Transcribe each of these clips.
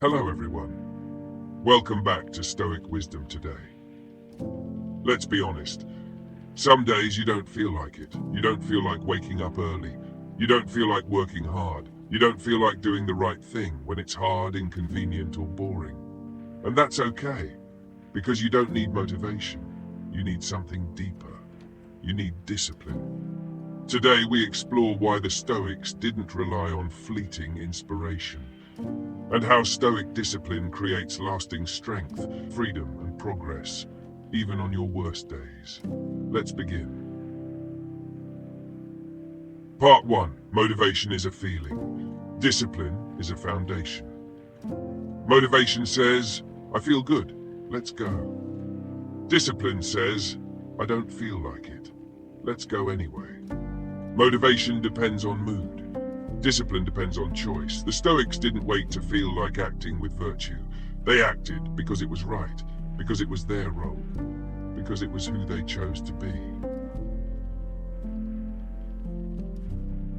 Hello everyone. Welcome back to Stoic Wisdom Today. Let's be honest. Some days you don't feel like it. You don't feel like waking up early. You don't feel like working hard. You don't feel like doing the right thing when it's hard, inconvenient, or boring. And that's okay, because you don't need motivation. You need something deeper. You need discipline. Today we explore why the Stoics didn't rely on fleeting inspiration, and how Stoic discipline creates lasting strength, freedom, and progress, even on your worst days. Let's begin. Part 1. Motivation is a feeling. Discipline is a foundation. Motivation says, I feel good, let's go. Discipline says, I don't feel like it, let's go anyway. Motivation depends on mood. Discipline depends on choice. The Stoics didn't wait to feel like acting with virtue. They acted because it was right, because it was their role, because it was who they chose to be.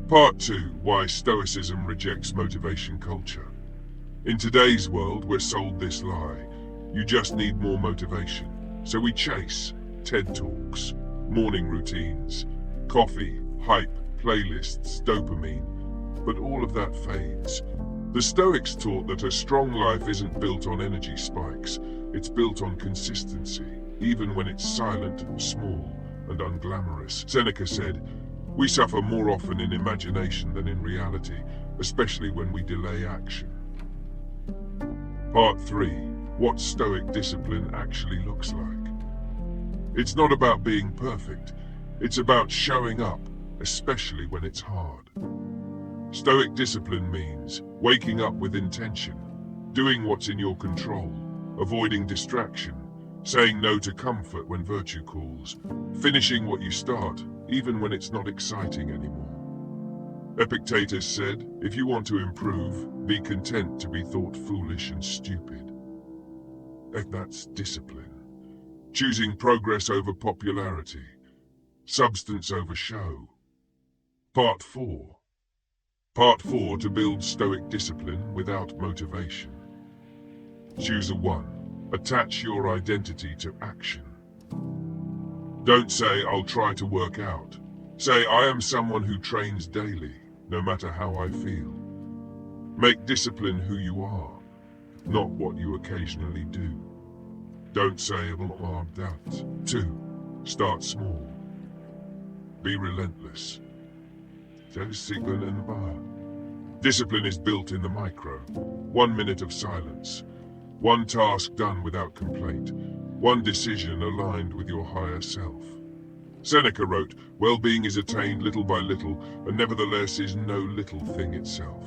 Part 2. Why Stoicism rejects motivation culture. In today's world, we're sold this lie. You just need more motivation. So we chase TED Talks, morning routines, coffee, hype, playlists, dopamine. But all of that fades. The Stoics taught that a strong life isn't built on energy spikes. It's built on consistency, even when it's silent, small, and unglamorous. Seneca said, we suffer more often in imagination than in reality, especially when we delay action. Part 3. What Stoic discipline actually looks like. It's not about being perfect. It's about showing up, especially when it's hard. Stoic discipline means waking up with intention, doing what's in your control, avoiding distraction, saying no to comfort when virtue calls, finishing what you start, even when it's not exciting anymore. Epictetus said, if you want to improve, be content to be thought foolish and stupid. That's discipline. Choosing progress over popularity, substance over show. Part 4. Part 4. To build Stoic discipline without motivation. Choose a 1. Attach your identity to action. Don't say, I'll try to work out. Say, I am someone who trains daily, no matter how I feel. Make discipline who you are, not what you occasionally do. Don't say, well, that. 2. Start small. Be relentless. Discipline is built in the micro. 1 minute of silence. 1 task done without complaint. 1 decision aligned with your higher self. Seneca wrote, well-being is attained little by little, and nevertheless is no little thing itself.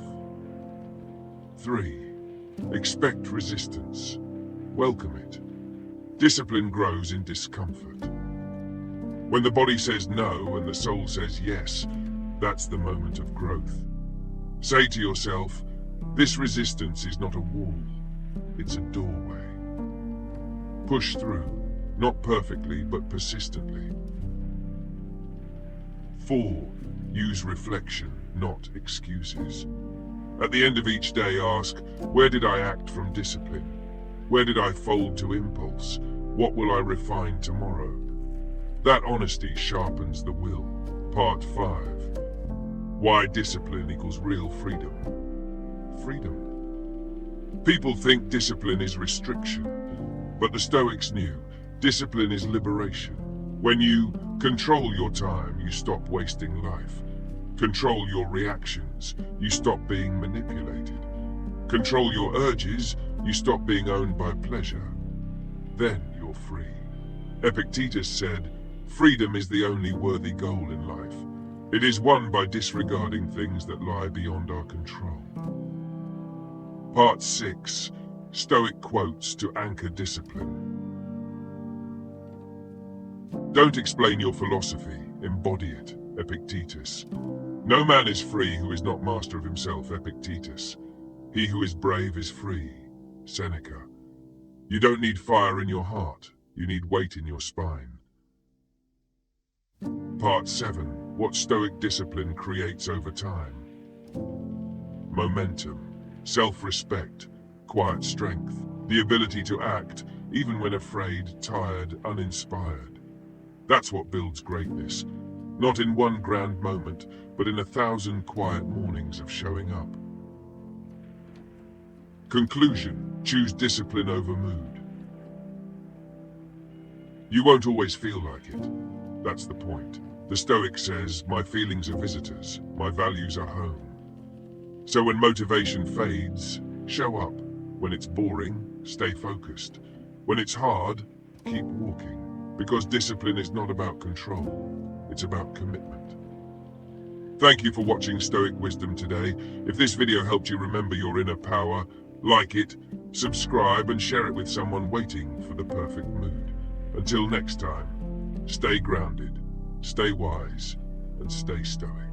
3. Expect resistance. Welcome it. Discipline grows in discomfort. When the body says no and the soul says yes, that's the moment of growth. Say to yourself, this resistance is not a wall, it's a doorway. Push through, not perfectly, but persistently. 4. Use reflection, not excuses. At the end of each day, ask, where did I act from discipline? Where did I fold to impulse? What will I refine tomorrow? That honesty sharpens the will. Part 5. Why discipline equals real freedom. Freedom. People think discipline is restriction, but the Stoics knew discipline is liberation. When you control your time, you stop wasting life. Control your reactions, you stop being manipulated. Control your urges, you stop being owned by pleasure. Then you're free. Epictetus said, freedom is the only worthy goal in life. It is won by disregarding things that lie beyond our control. Part 6. Stoic quotes to anchor discipline. Don't explain your philosophy, embody it. Epictetus. No man is free who is not master of himself. Epictetus. He who is brave is free. Seneca. You don't need fire in your heart, you need weight in your spine. Part 7. What Stoic discipline creates over time. Momentum, self-respect, quiet strength, the ability to act, even when afraid, tired, uninspired. That's what builds greatness, not in one grand moment, but in 1,000 quiet mornings of showing up. Conclusion: choose discipline over mood. You won't always feel like it. That's the point. The Stoic says, my feelings are visitors, my values are home. So when motivation fades, show up. When it's boring, stay focused. When it's hard, keep walking. Because discipline is not about control, it's about commitment. Thank you for watching Stoic Wisdom Today. If this video helped you remember your inner power, like it, subscribe and share it with someone waiting for the perfect mood. Until next time, stay grounded, stay wise, and stay stoic.